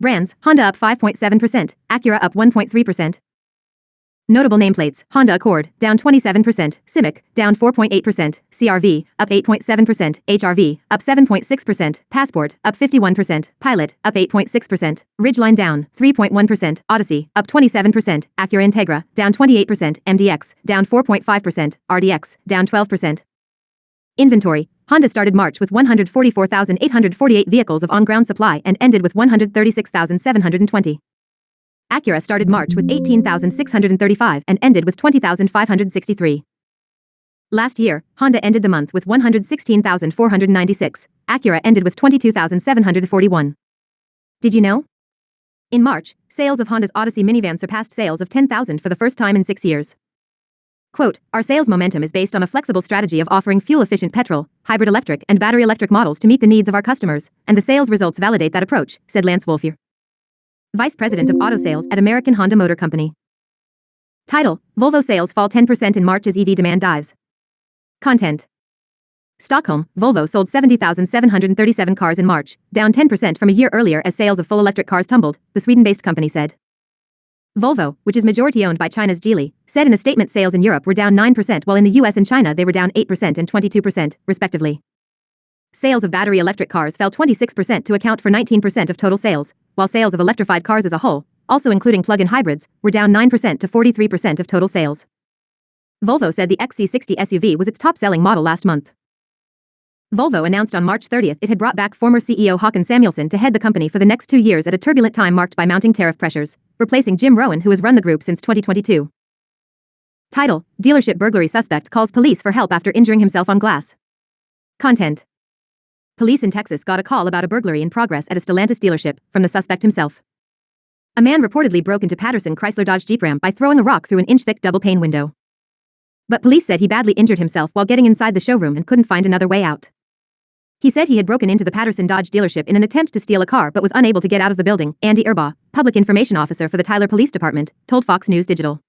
Brands, Honda up 5.7%, Acura up 1.3%. Notable nameplates, Honda Accord, down 27%, Civic, down 4.8%, CR-V, up 8.7%, HR-V, up 7.6%, Passport, up 51%, Pilot, up 8.6%, Ridgeline down 3.1%, Odyssey, up 27%, Acura Integra, down 28%, MDX, down 4.5%, RDX, down 12%. Inventory, Honda started March with 144,848 vehicles of on-ground supply and ended with 136,720. Acura started March with 18,635 and ended with 20,563. Last year, Honda ended the month with 116,496, Acura ended with 22,741. Did you know? In March, sales of Honda's Odyssey minivan surpassed sales of 10,000 for the first time in 6 years. Quote, "Our sales momentum is based on a flexible strategy of offering fuel-efficient petrol, hybrid electric and battery electric models to meet the needs of our customers, and the sales results validate that approach," said Lance Wolfier, Vice President of Auto Sales at American Honda Motor Company. Title, Volvo sales fall 10% in March as EV demand dives. Content. Stockholm, Volvo sold 70,737 cars in March, down 10% from a year earlier as sales of full electric cars tumbled, the Sweden-based company said. Volvo, which is majority-owned by China's Geely, said in a statement sales in Europe were down 9% while in the US and China they were down 8% and 22%, respectively. Sales of battery electric cars fell 26% to account for 19% of total sales, while sales of electrified cars as a whole, also including plug-in hybrids, were down 9% to 43% of total sales. Volvo said the XC60 SUV was its top-selling model last month. Volvo announced on March 30 it had brought back former CEO Håkan Samuelsson to head the company for the next 2 years at a turbulent time marked by mounting tariff pressures, replacing Jim Rowan, who has run the group since 2022. Title, Dealership burglary suspect calls police for help after injuring himself on glass. Content. Police in Texas got a call about a burglary in progress at a Stellantis dealership from the suspect himself. A man reportedly broke into Patterson Chrysler Dodge Jeep Ram by throwing a rock through an inch-thick double-pane window. But police said he badly injured himself while getting inside the showroom and couldn't find another way out. He said he had broken into the Patterson Dodge dealership in an attempt to steal a car but was unable to get out of the building, Andy Erbaugh, public information officer for the Tyler Police Department, told Fox News Digital.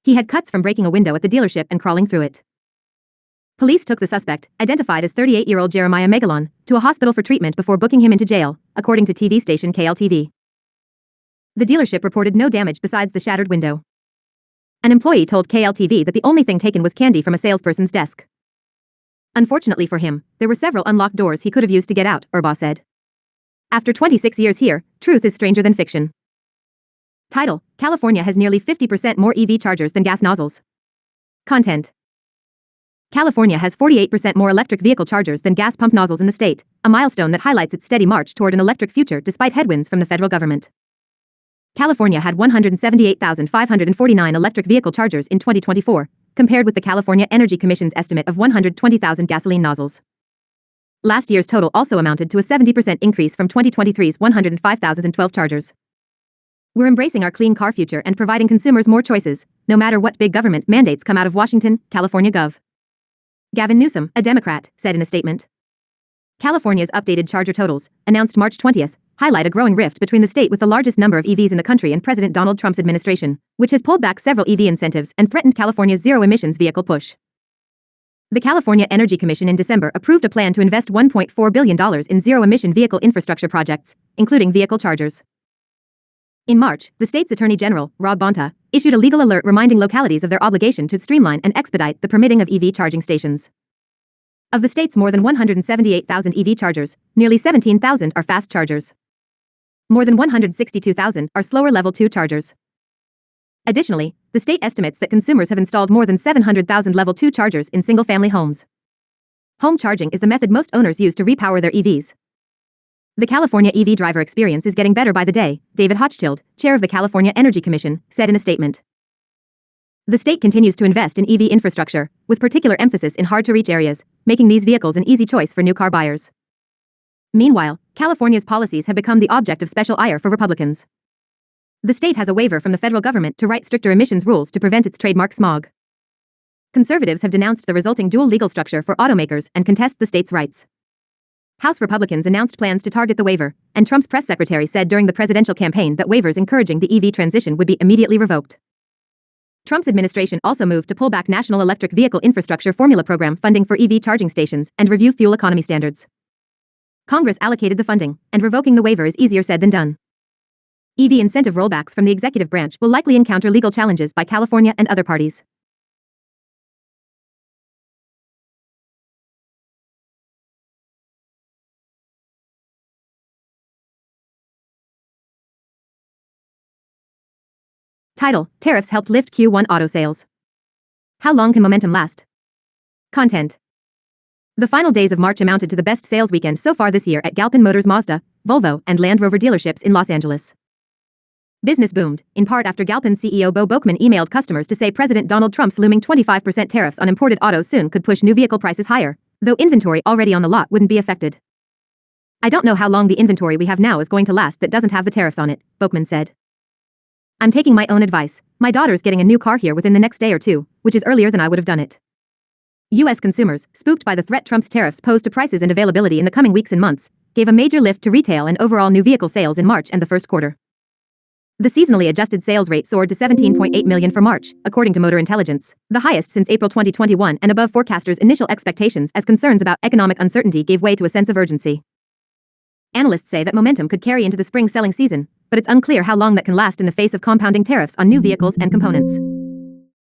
He had cuts from breaking a window at the dealership and crawling through it. Police took the suspect, identified as 38-year-old Jeremiah Megalon, to a hospital for treatment before booking him into jail, according to TV station KLTV. The dealership reported no damage besides the shattered window. An employee told KLTV that the only thing taken was candy from a salesperson's desk. Unfortunately for him, there were several unlocked doors he could have used to get out, Erbaugh said. After 26 years here, truth is stranger than fiction. Title, California has nearly 50% more EV chargers than gas nozzles. Content. California has 48% more electric vehicle chargers than gas pump nozzles in the state, a milestone that highlights its steady march toward an electric future despite headwinds from the federal government. California had 178,549 electric vehicle chargers in 2024, compared with the California Energy Commission's estimate of 120,000 gasoline nozzles. Last year's total also amounted to a 70% increase from 2023's 105,012 chargers. We're embracing our clean car future and providing consumers more choices, no matter what big government mandates come out of Washington, California Gov. Gavin Newsom, a Democrat, said in a statement. California's updated charger totals, announced March 20, highlight a growing rift between the state with the largest number of EVs in the country and President Donald Trump's administration, which has pulled back several EV incentives and threatened California's zero-emissions vehicle push. The California Energy Commission in December approved a plan to invest $1.4 billion in zero-emission vehicle infrastructure projects, including vehicle chargers. In March, the state's Attorney General, Rob Bonta, issued a legal alert reminding localities of their obligation to streamline and expedite the permitting of EV charging stations. Of the state's more than 178,000 EV chargers, nearly 17,000 are fast chargers. More than 162,000 are slower Level 2 chargers. Additionally, the state estimates that consumers have installed more than 700,000 Level 2 chargers in single-family homes. Home charging is the method most owners use to repower their EVs. The California EV driver experience is getting better by the day, David Hochschild, chair of the California Energy Commission, said in a statement. The state continues to invest in EV infrastructure, with particular emphasis in hard-to-reach areas, making these vehicles an easy choice for new car buyers. Meanwhile, California's policies have become the object of special ire for Republicans. The state has a waiver from the federal government to write stricter emissions rules to prevent its trademark smog. Conservatives have denounced the resulting dual legal structure for automakers and contest the state's rights. House Republicans announced plans to target the waiver, and Trump's press secretary said during the presidential campaign that waivers encouraging the EV transition would be immediately revoked. Trump's administration also moved to pull back National Electric Vehicle Infrastructure Formula Program funding for EV charging stations and review fuel economy standards. Congress allocated the funding, and revoking the waiver is easier said than done. EV incentive rollbacks from the executive branch will likely encounter legal challenges by California and other parties. Title: Tariffs helped lift Q1 auto sales. How long can momentum last? Content. The final days of March amounted to the best sales weekend so far this year at Galpin Motors Mazda, Volvo, and Land Rover dealerships in Los Angeles. Business boomed, in part after Galpin CEO Bo Boakman emailed customers to say President Donald Trump's looming 25% tariffs on imported autos soon could push new vehicle prices higher, though inventory already on the lot wouldn't be affected. "I don't know how long the inventory we have now is going to last that doesn't have the tariffs on it," Boakman said. "I'm taking my own advice. My daughter's getting a new car here within the next day or two, which is earlier than I would have done it." U.S. consumers, spooked by the threat Trump's tariffs pose to prices and availability in the coming weeks and months, gave a major lift to retail and overall new vehicle sales in March and the first quarter. The seasonally adjusted sales rate soared to 17.8 million for March, according to Motor Intelligence, the highest since April 2021 and above forecasters' initial expectations as concerns about economic uncertainty gave way to a sense of urgency. Analysts say that momentum could carry into the spring selling season, but it's unclear how long that can last in the face of compounding tariffs on new vehicles and components.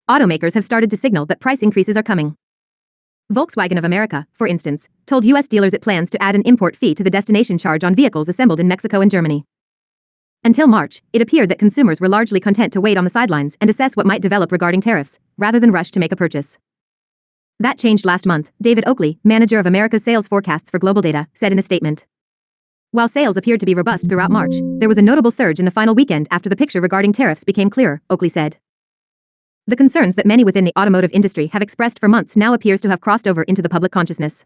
Automakers have started to signal that price increases are coming. Volkswagen of America, for instance, told U.S. dealers it plans to add an import fee to the destination charge on vehicles assembled in Mexico and Germany. Until March, it appeared that consumers were largely content to wait on the sidelines and assess what might develop regarding tariffs, rather than rush to make a purchase. That changed last month, David Oakley, manager of America's sales forecasts for Global Data, said in a statement. While sales appeared to be robust throughout March, there was a notable surge in the final weekend after the picture regarding tariffs became clearer, Oakley said. The concerns that many within the automotive industry have expressed for months now appears to have crossed over into the public consciousness.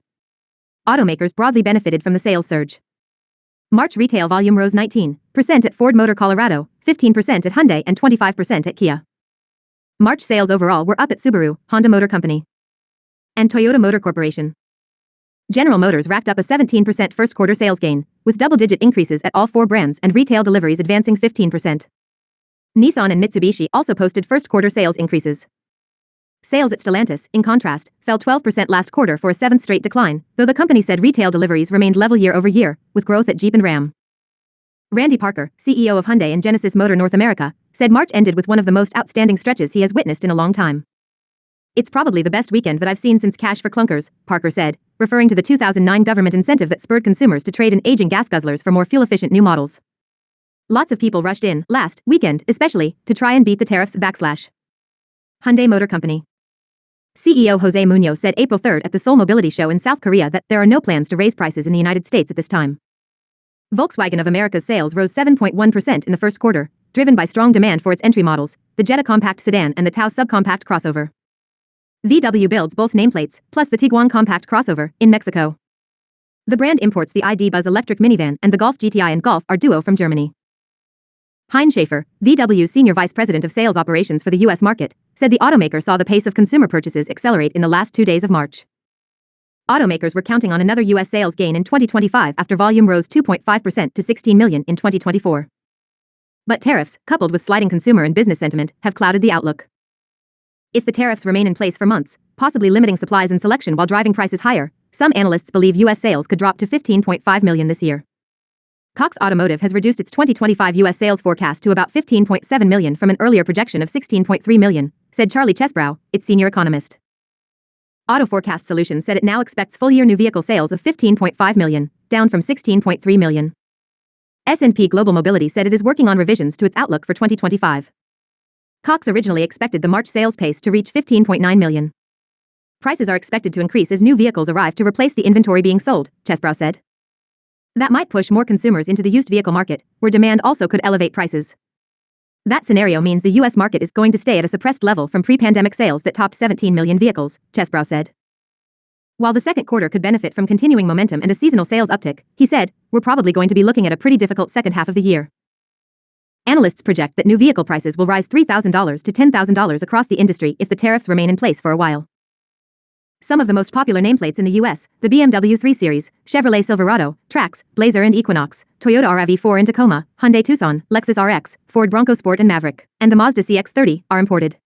Automakers broadly benefited from the sales surge. March retail volume rose 19% at Ford Motor Colorado, 15% at Hyundai and 25% at Kia. March sales overall were up at Subaru, Honda Motor Company, and Toyota Motor Corporation. General Motors racked up a 17% first quarter sales gain, with double-digit increases at all four brands and retail deliveries advancing 15%. Nissan and Mitsubishi also posted first quarter sales increases. Sales at Stellantis, in contrast, fell 12% last quarter for a seventh straight decline, though the company said retail deliveries remained level year over year, with growth at Jeep and Ram. Randy Parker, CEO of Hyundai and Genesis Motor North America, said March ended with one of the most outstanding stretches he has witnessed in a long time. "It's probably the best weekend that I've seen since Cash for Clunkers," Parker said, referring to the 2009 government incentive that spurred consumers to trade in aging gas guzzlers for more fuel-efficient new models. "Lots of people rushed in, last weekend especially, to try and beat the tariffs backslash." Hyundai Motor Company CEO Jose Munoz said April 3 at the Seoul Mobility Show in South Korea that there are no plans to raise prices in the United States at this time. Volkswagen of America's sales rose 7.1% in the first quarter, driven by strong demand for its entry models, the Jetta compact sedan and the Taos subcompact crossover. VW builds both nameplates, plus the Tiguan compact crossover, in Mexico. The brand imports the ID. Buzz electric minivan and the Golf GTI and Golf R Duo from Germany. Hein Schaefer, VW's senior vice president of sales operations for the U.S. market, said the automaker saw the pace of consumer purchases accelerate in the last 2 days of March. Automakers were counting on another U.S. sales gain in 2025 after volume rose 2.5% to 16 million in 2024. But tariffs, coupled with sliding consumer and business sentiment, have clouded the outlook. If the tariffs remain in place for months, possibly limiting supplies and selection while driving prices higher, some analysts believe U.S. sales could drop to 15.5 million this year. Cox Automotive has reduced its 2025 U.S. sales forecast to about 15.7 million from an earlier projection of 16.3 million, said Charlie Chesbrough, its senior economist. Auto Forecast Solutions said it now expects full-year new vehicle sales of 15.5 million, down from 16.3 million. S&P Global Mobility said it is working on revisions to its outlook for 2025. Cox originally expected the March sales pace to reach 15.9 million. Prices are expected to increase as new vehicles arrive to replace the inventory being sold, Chesbrough said. That might push more consumers into the used vehicle market, where demand also could elevate prices. That scenario means the U.S. market is going to stay at a suppressed level from pre-pandemic sales that topped 17 million vehicles, Chesbrough said. While the second quarter could benefit from continuing momentum and a seasonal sales uptick, he said, we're probably going to be looking at a pretty difficult second half of the year. Analysts project that new vehicle prices will rise $3,000 to $10,000 across the industry if the tariffs remain in place for a while. Some of the most popular nameplates in the U.S., the BMW 3 Series, Chevrolet Silverado, Trax, Blazer and Equinox, Toyota RAV4 and Tacoma, Hyundai Tucson, Lexus RX, Ford Bronco Sport and Maverick, and the Mazda CX-30, are imported.